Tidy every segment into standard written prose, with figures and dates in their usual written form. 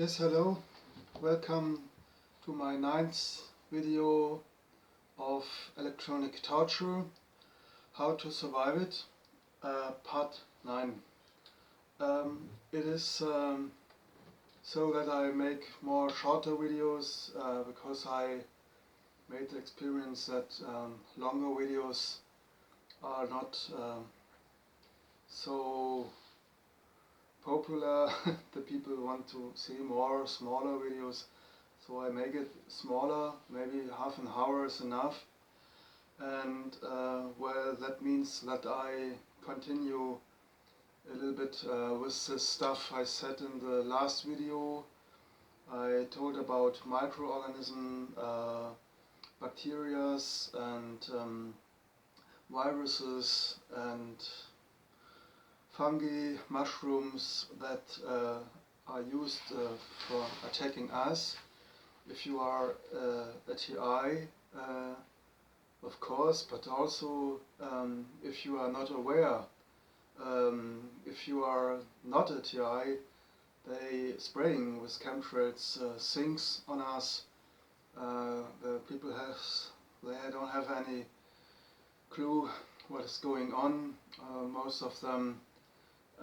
Yes, hello. Welcome to my 9th video of electronic torture, how to survive it, part 9. It is so that I make more shorter videos because I made the experience that longer videos are not so popular. The people want to see more smaller videos, so I make it smaller, maybe half an hour is enough. And well, that means that I continue a little bit with the stuff I said in the last video. I told about microorganism, bacteria and viruses and fungi, mushrooms that are used for attacking us. If you are a TI, of course, but also if you are not aware, if you are not a TI, they spraying with chemtrails things on us. The people they don't have any clue what is going on, most of them.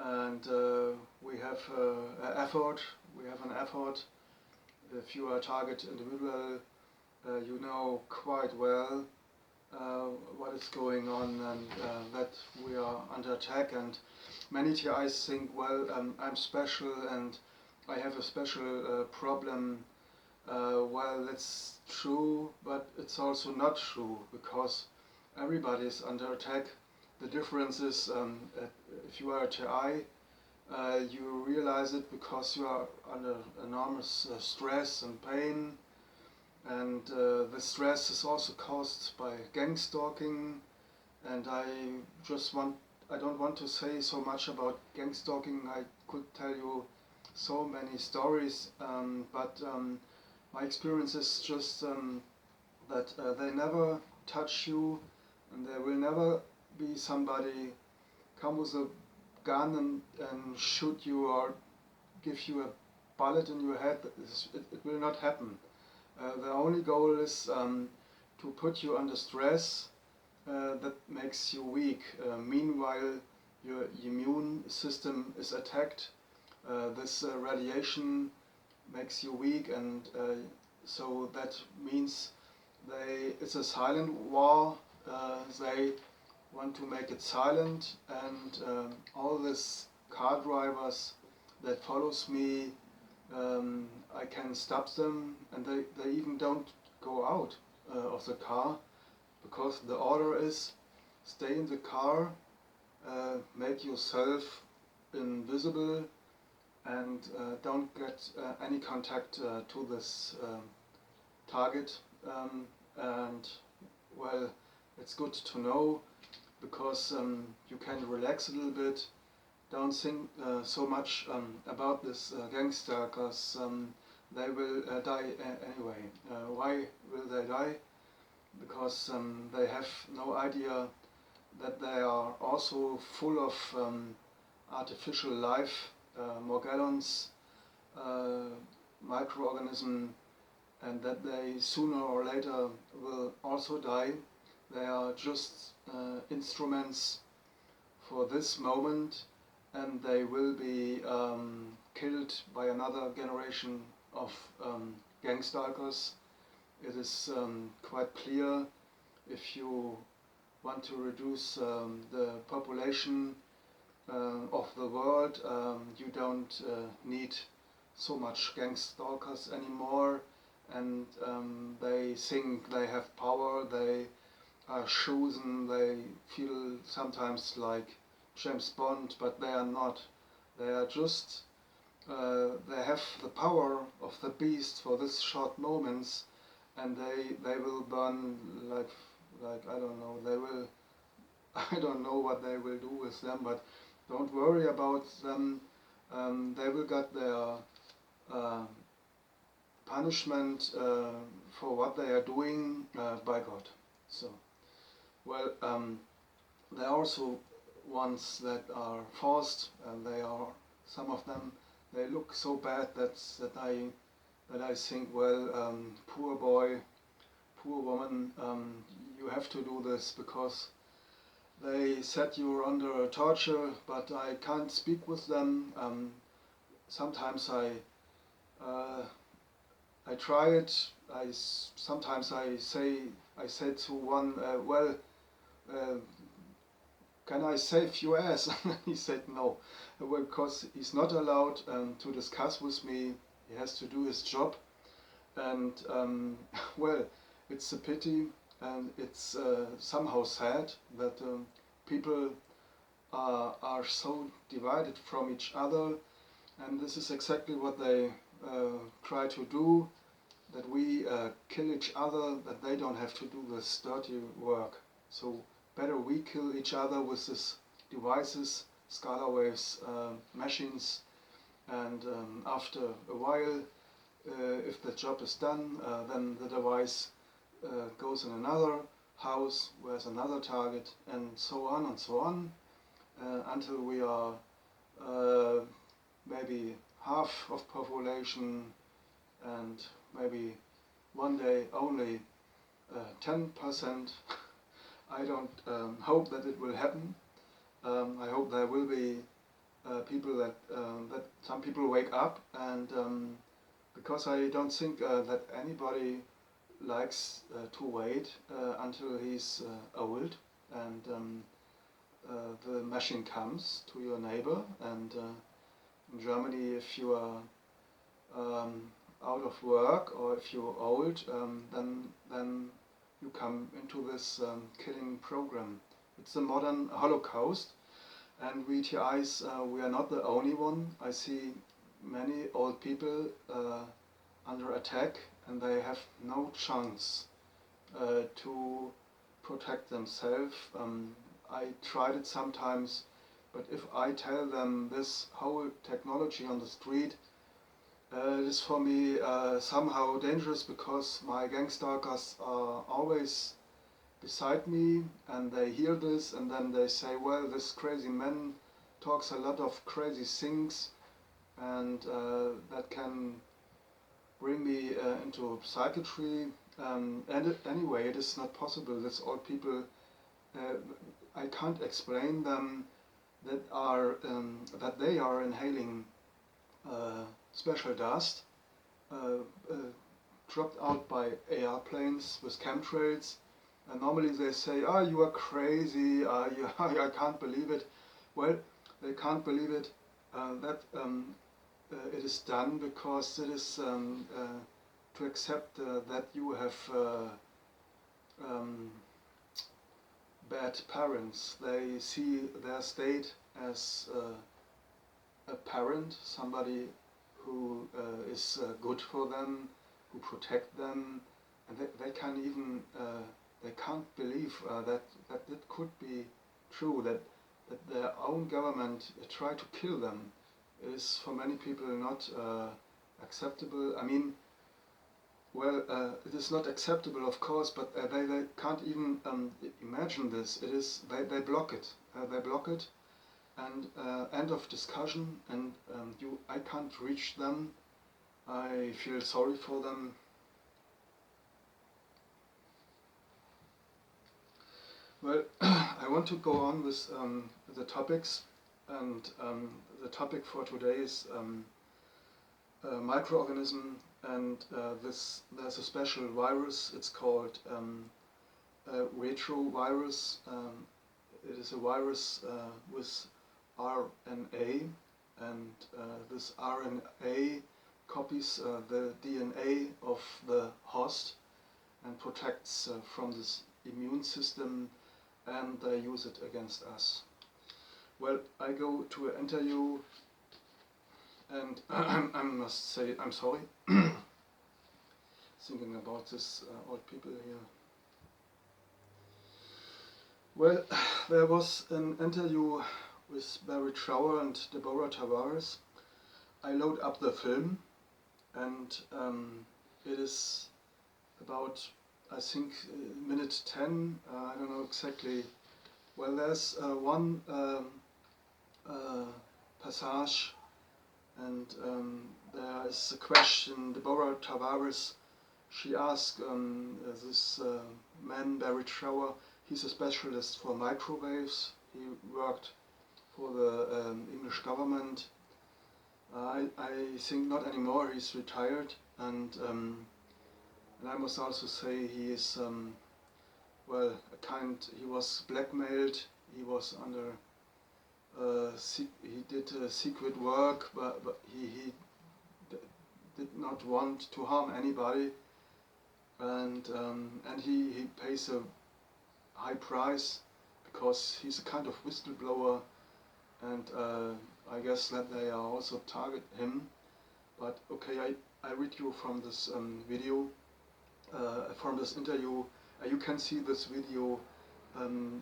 And we have an effort. If you are a target individual, you know quite well what is going on, and that we are under attack. And many TIs think, well, I'm special and I have a special problem. Well, that's true, but it's also not true, because everybody is under attack. The difference is, if you are a TI, you realize it because you are under enormous stress and pain, and the stress is also caused by gang stalking. And I don't want to say so much about gang stalking. I could tell you so many stories, but my experience is just that they never touch you, and there will never be somebody come with a gun and shoot you or give you a bullet in your head. It will not happen. The only goal is to put you under stress that makes you weak. Meanwhile, your immune system is attacked. This radiation makes you weak, and so that means it's a silent war. They want to make it silent, and all these car drivers that follows me, I can stop them, and they even don't go out of the car, because the order is stay in the car, make yourself invisible, and don't get any contact to this target. And well, it's good to know, because you can relax a little bit. Don't think so much about this gangster, because they will die anyway. Why will they die? Because they have no idea that they are also full of artificial life, morgellons, microorganism, and that they sooner or later will also die. They are just instruments for this moment, and they will be killed by another generation of gang stalkers. It is quite clear, if you want to reduce the population of the world, you don't need so much gang stalkers anymore, and they think they have power, they are chosen, they feel sometimes like James Bond, but they are not. They are just, they have the power of the beast for this short moments, and they will burn like I don't know, they will, I don't know what they will do with them, but don't worry about them. They will get their punishment for what they are doing by God. So, well, there are also ones that are forced, and they are, some of them, they look so bad that I think, well, poor boy, poor woman, you have to do this because they said you're under torture, but I can't speak with them. Sometimes uh, I try it. Sometimes I said to one, well, uh, can I save your ass? He said no, because he's not allowed to discuss with me. He has to do his job, and well, it's a pity, and it's somehow sad that people are so divided from each other, and this is exactly what they try to do, that we kill each other, that they don't have to do this dirty work. So better we kill each other with these devices, scalar waves, machines, and after a while, if the job is done, then the device goes in another house, where there's another target, and so on, until we are maybe half of population, and maybe one day only 10%. I don't hope that it will happen. I hope there will be people that some people wake up, and because I don't think that anybody likes to wait until he's old, and the machine comes to your neighbor, and in Germany, if you are out of work or if you're old, then you come into this killing program. It's a modern Holocaust, and we TIs, we are not the only one. I see many old people under attack, and they have no chance to protect themselves. I tried it sometimes, but if I tell them this whole technology on the street, it is for me somehow dangerous, because my gang stalkers are always beside me, and they hear this, and then they say, well, this crazy man talks a lot of crazy things, and that can bring me into psychiatry. Anyway, it is not possible. These old people, I can't explain them that they are inhaling special dust dropped out by airplanes with chemtrails. And normally they say, "Ah, you are crazy. I can't believe it." Well, they can't believe it. That it is done because it is to accept that you have bad parents. They see their state as a parent, somebody who is good for them, who protect them, and they can even they can't believe that it could be true, that their own government tried to kill them. It is for many people not acceptable. I mean, well, it is not acceptable, of course, but they can't even imagine this. It is they block it. They block it, and end of discussion. And I can't reach them. I feel sorry for them. Well, I want to go on with the topics, and the topic for today is microorganism, and there's a special virus. It's called retrovirus. It is a virus with RNA, and this RNA copies the DNA of the host and protects from this immune system, and they use it against us. Well, I go to an interview, and I must say I'm sorry, thinking about this old people here. Well, there was an interview with Barry Trower and Deborah Tavares. I load up the film, and it is about, I think, minute 10, I don't know exactly. Well, there's one passage, And there is a question, Deborah Tavares, she asked this man, Barry Trower, he's a specialist for microwaves. He worked for the English government. I think not anymore, he's retired. And I must also say he is, well, he was blackmailed, he was under, he did secret work, but he did not want to harm anybody. And he pays a high price because he's a kind of whistleblower, and I guess that they are also target him. But okay, I read you from this video, from this interview. You can see this video.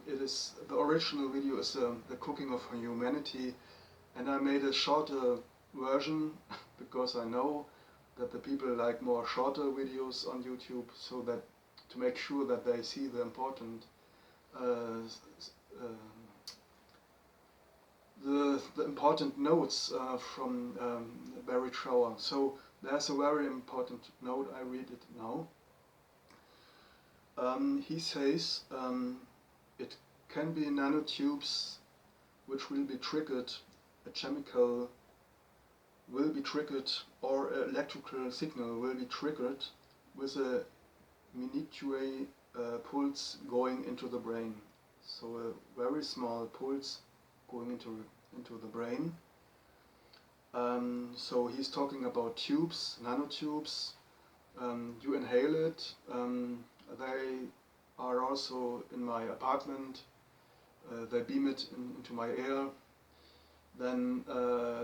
It is the original video is the cooking of humanity, and I made a shorter version because I know that the people like more shorter videos on YouTube, so that to make sure that they see the important the important notes from Barry Trower. So there's a very important note, I read it now. He says it can be nanotubes which will be triggered, a chemical will be triggered, or an electrical signal will be triggered with a minute pulse going into the brain. So a very small pulse going into the brain. So he's talking about tubes, nanotubes. You inhale it. They are also in my apartment. They beam it into my air. Then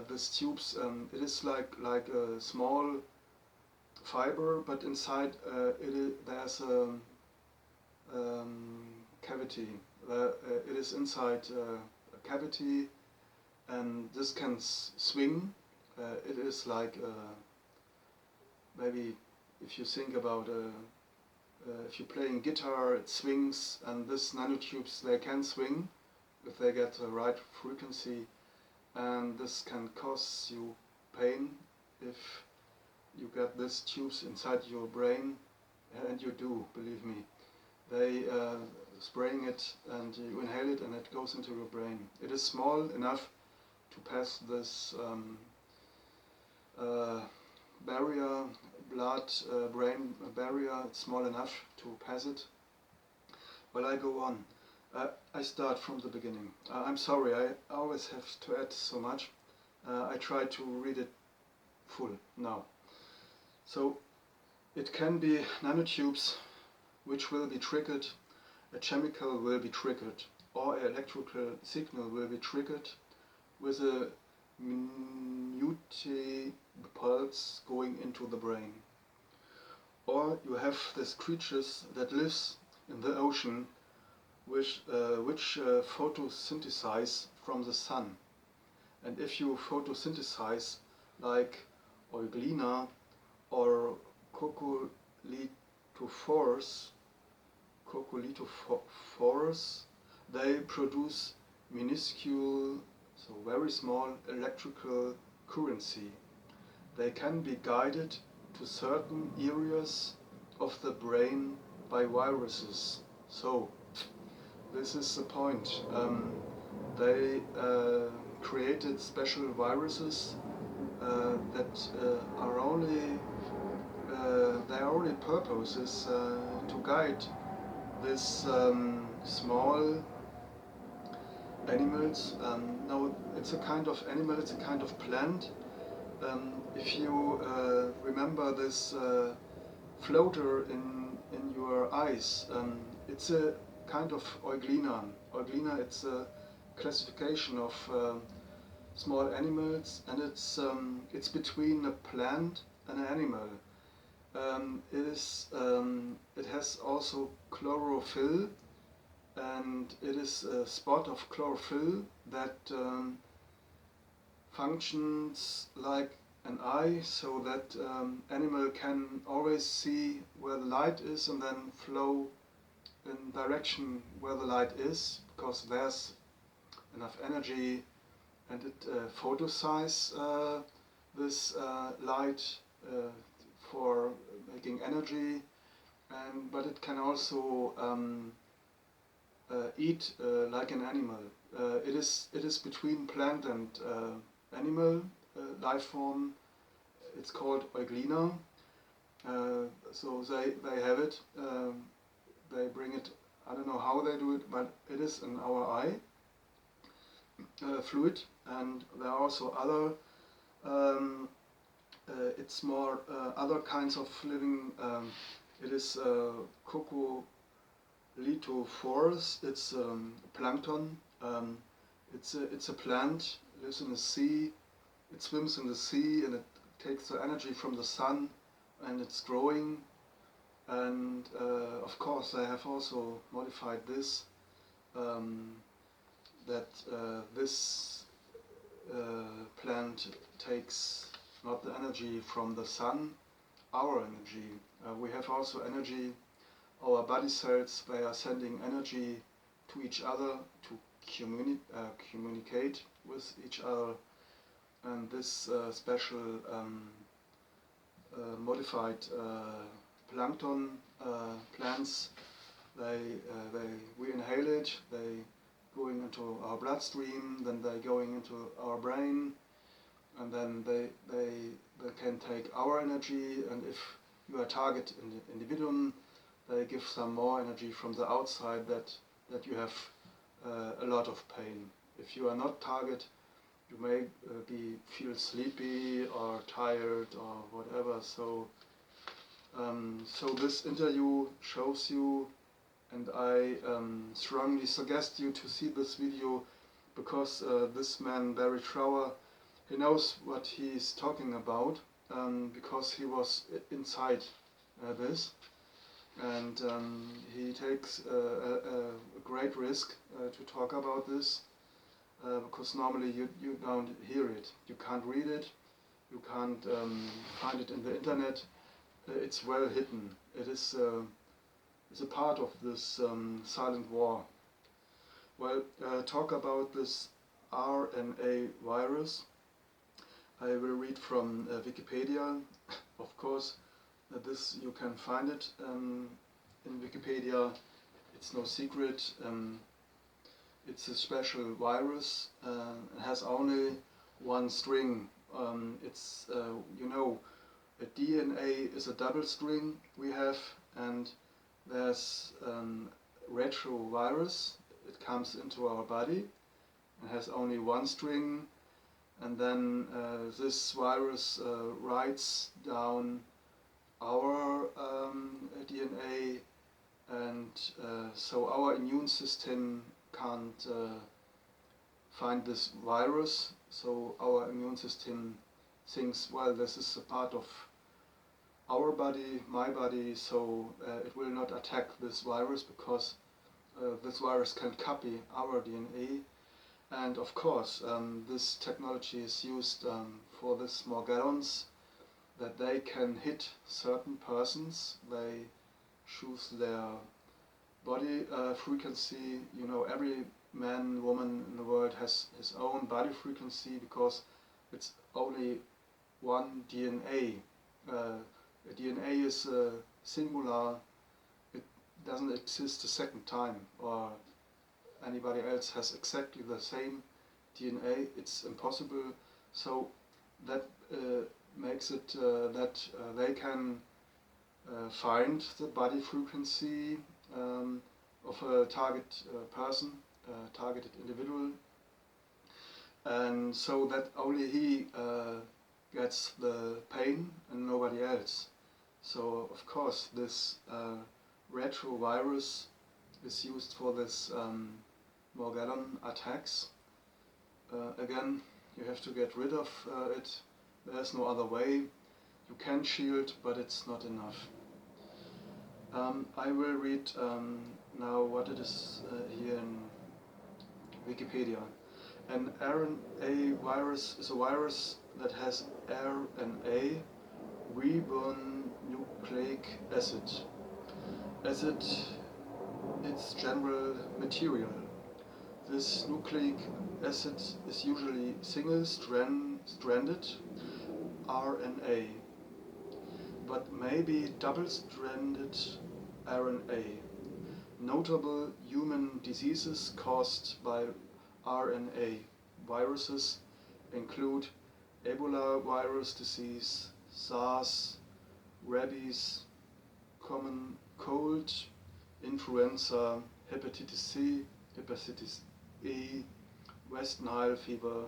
these tubes, it is like a small fiber, but inside there's a cavity. It is inside a cavity, and this can swing. It is like maybe if you think about if you're playing guitar, it swings, and these nanotubes, they can swing if they get the right frequency, and this can cause you pain if you get these tubes inside your brain, and you do, believe me. They spraying it, and you inhale it, and it goes into your brain. It is small enough to pass this barrier, blood-brain barrier. It's small enough to pass it. Well, I go on. I start from the beginning. I'm sorry, I always have to add so much. I try to read it full now. So, it can be nanotubes which will be triggered, a chemical will be triggered, or an electrical signal will be triggered with a minute pulse going into the brain. Or you have these creatures that lives in the ocean which photosynthesize from the sun. And if you photosynthesize like Euglena or Coccolithophores, they produce minuscule, so very small electrical currency. They can be guided to certain areas of the brain by viruses. So this is the point. They created special viruses that are only their only purpose is to guide these small animals. No, it's a kind of animal, it's a kind of plant. If you remember this floater in your eyes, it's a kind of Euglena. Euglena, it's a classification of small animals, and it's between a plant and an animal. It has also chlorophyll, and it is a spot of chlorophyll that functions like an eye, so that animal can always see where the light is and then flow in direction where the light is, because there's enough energy, and it photosynthesizes this light for making energy, but it can also eat like an animal. It is between plant and animal life form. It's called Euglena. So they have it. They bring it. I don't know how they do it, but it is in our eye fluid, and there are also other. It's more other kinds of living. It is Coccolithophorus. It's plankton. It's a plant. It lives in the sea. It swims in the sea, and it takes the energy from the sun, and it's growing. And of course, they have also modified this. That this plant takes not the energy from the sun, our energy. We have also energy. Our body cells, they are sending energy to each other to communicate with each other. And this special modified plankton plants, we inhale it. They going into our bloodstream, then they going into our brain, and then they can take our energy. And if you are a target individuum, they give some more energy from the outside that you have a lot of pain. If you are not target, you may feel sleepy or tired or whatever. So this interview shows you, and I strongly suggest you to see this video, because this man, Barry Trower, he knows what he's talking about, because he was inside this, and he takes a great risk to talk about this, because normally you don't hear it, you can't read it, you can't find it in the internet. It's well hidden. It is a part of this silent war. Well, talk about this RNA virus. I will read from Wikipedia. Of course, this you can find it in Wikipedia. It's no secret. It's a special virus. It has only one string. It's a DNA is a double string we have, and there's retrovirus. It comes into our body and has only one string, and then this virus writes down our DNA, and so our immune system can't find this virus. So our immune system thinks, well, this is a part of our body, my body, so it will not attack this virus, because this virus can copy our DNA. And of course, this technology is used for these Morgellons, that they can hit certain persons. They choose their body frequency. Every man, woman in the world has his own body frequency, because it's only one DNA. DNA is singular. It doesn't exist a second time, or anybody else has exactly the same DNA. It's impossible. So that makes it that they can find the body frequency of a target person, targeted individual, and so that only he gets the pain and nobody else. So of course this retrovirus is used for this Morgellon attacks. Again, you have to get rid of it. There's no other way. You can shield, but it's not enough. I will read now what it is here in Wikipedia. An RNA-virus is a virus that has RNA, ribonucleic acid, as its general material. This nucleic acid is usually single-stranded, RNA, but maybe double-stranded RNA. Notable human diseases caused by RNA viruses include Ebola virus disease, SARS, rabies, common cold, influenza, hepatitis C, hepatitis E, West Nile fever,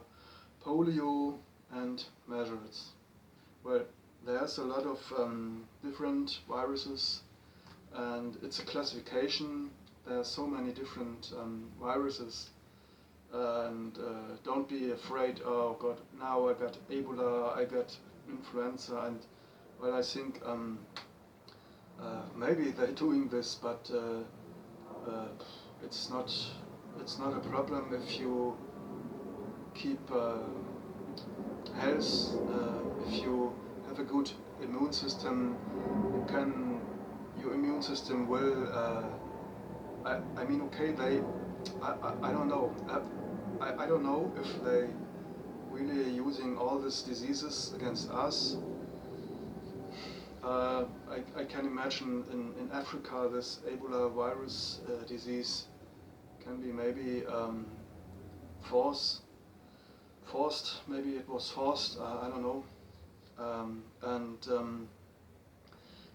polio, and measles. Well, there's a lot of different viruses, and it's a classification. There are so many different viruses, and don't be afraid. Oh God, now I got Ebola, I got influenza, and well, I think maybe they're doing this, but it's not a problem if you keep health. If you have a good immune system, your immune system will. I mean, okay, I don't know. I don't know if they really using all these diseases against us. I can imagine in Africa this Ebola virus disease can be maybe forced. Maybe it was forced. I don't know.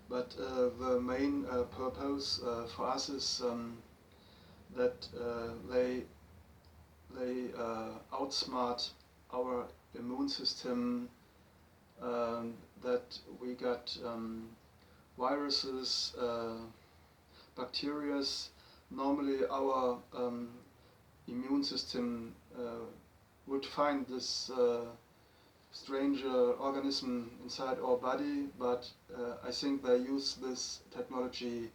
But the main purpose for us is that they outsmart our immune system. That we got viruses, bacteria. Normally, our immune system would find this stranger organism inside our body, but I think they use this technology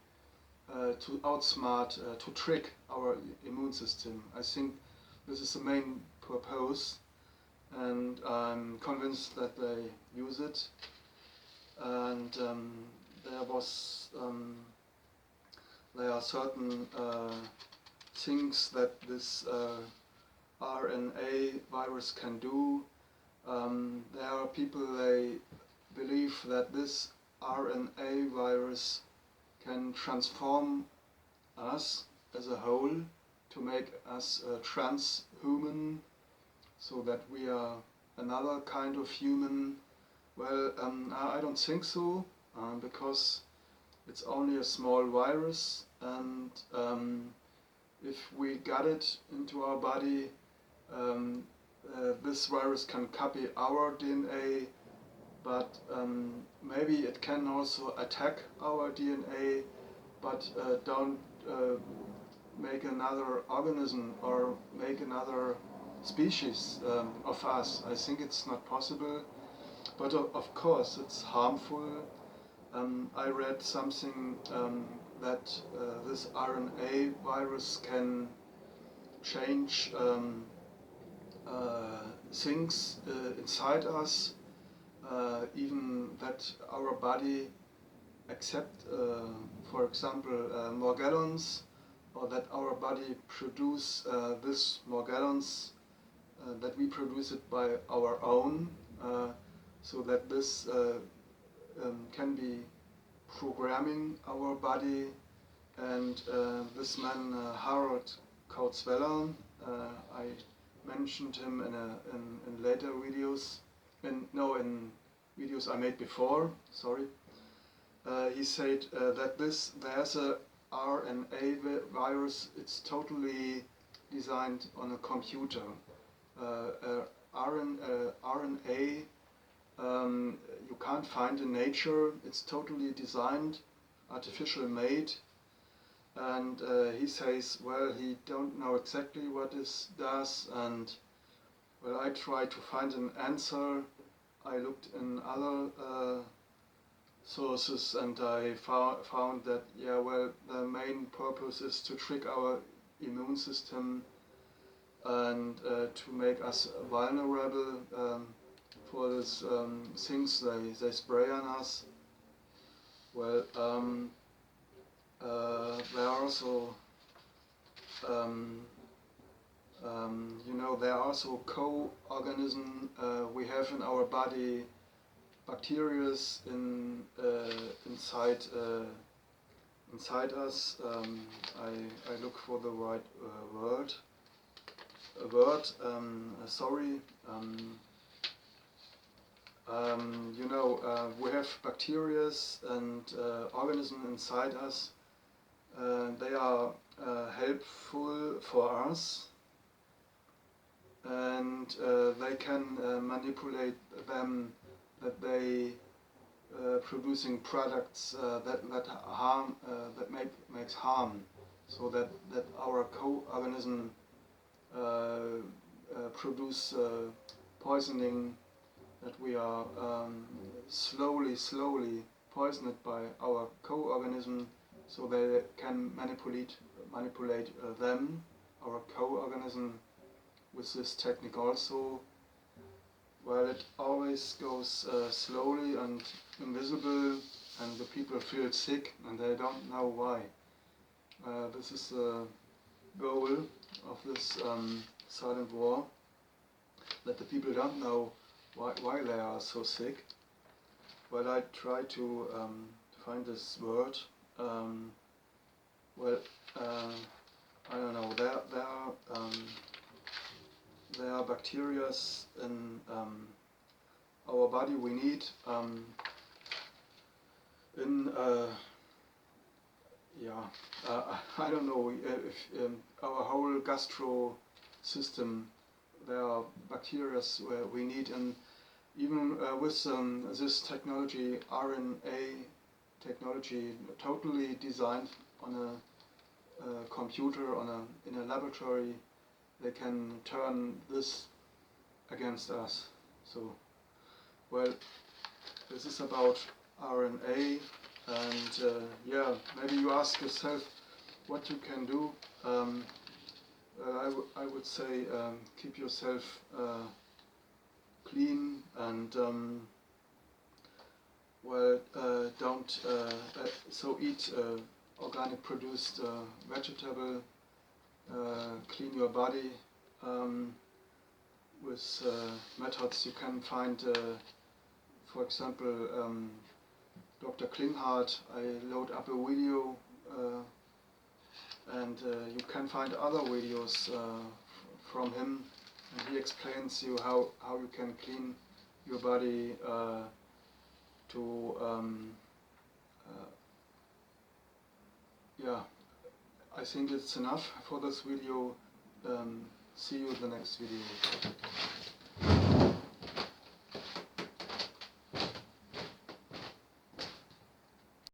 to outsmart, to trick our immune system. I think this is the main purpose, and I'm convinced that they use it. And there are certain things that this RNA virus can do. There are people, they believe that this RNA virus can transform us as a whole to make us transhuman, so that we are another kind of human. Well, I don't think so, because it's only a small virus, and if we got it into our body, this virus can copy our DNA, but maybe it can also attack our DNA, but don't make another organism or make another species of us. I think it's not possible, but of course it's harmful. I read something that this RNA virus can change things inside us, even that our body accept, for example, Morgellons, or that our body produce this Morgellons, that we produce it by our own, so that this can be programming our body. And this man, Harold Kautzweller, I mentioned him in later videos, in videos I made before, sorry. He said that there's a RNA virus, it's totally designed on a computer. RNA you can't find in nature, it's totally designed, artificial made. And he says, well, he don't know exactly what this does, and well, I tried to find an answer. I looked in other sources, and I found that, yeah, well, the main purpose is to trick our immune system and to make us vulnerable for these things they spray on us. Well, there are also, there are also co-organisms we have in our body, bacteria inside us. I look for the right word. Sorry. You know, we have bacteria and organisms inside us. They are helpful for us, and they can manipulate them, that they producing products that harm, makes harm, so that our co-organism produce poisoning, that we are slowly poisoned by our co-organism, so they can manipulate them, our co-organism, with this technique also. Well, it always goes slowly and invisible, and the people feel sick and they don't know why. This is the goal of this silent war, that the people don't know why they are so sick. Well, I try to find this word. Well, I don't know. There are bacteria in our body we need I don't know if our whole gastro system, there are bacteria we need, and even with this technology, RNA technology, totally designed on a computer, in a laboratory, they can turn this against us. So, well, this is about RNA, and yeah, maybe you ask yourself what you can do. I would say keep yourself clean, and well, don't so eat organic produced vegetable. Clean your body with methods you can find. For example, Dr. Klinghardt, I load up a video, and you can find other videos from him, and he explains you how you can clean your body yeah, I think it's enough for this video. See you in the next video.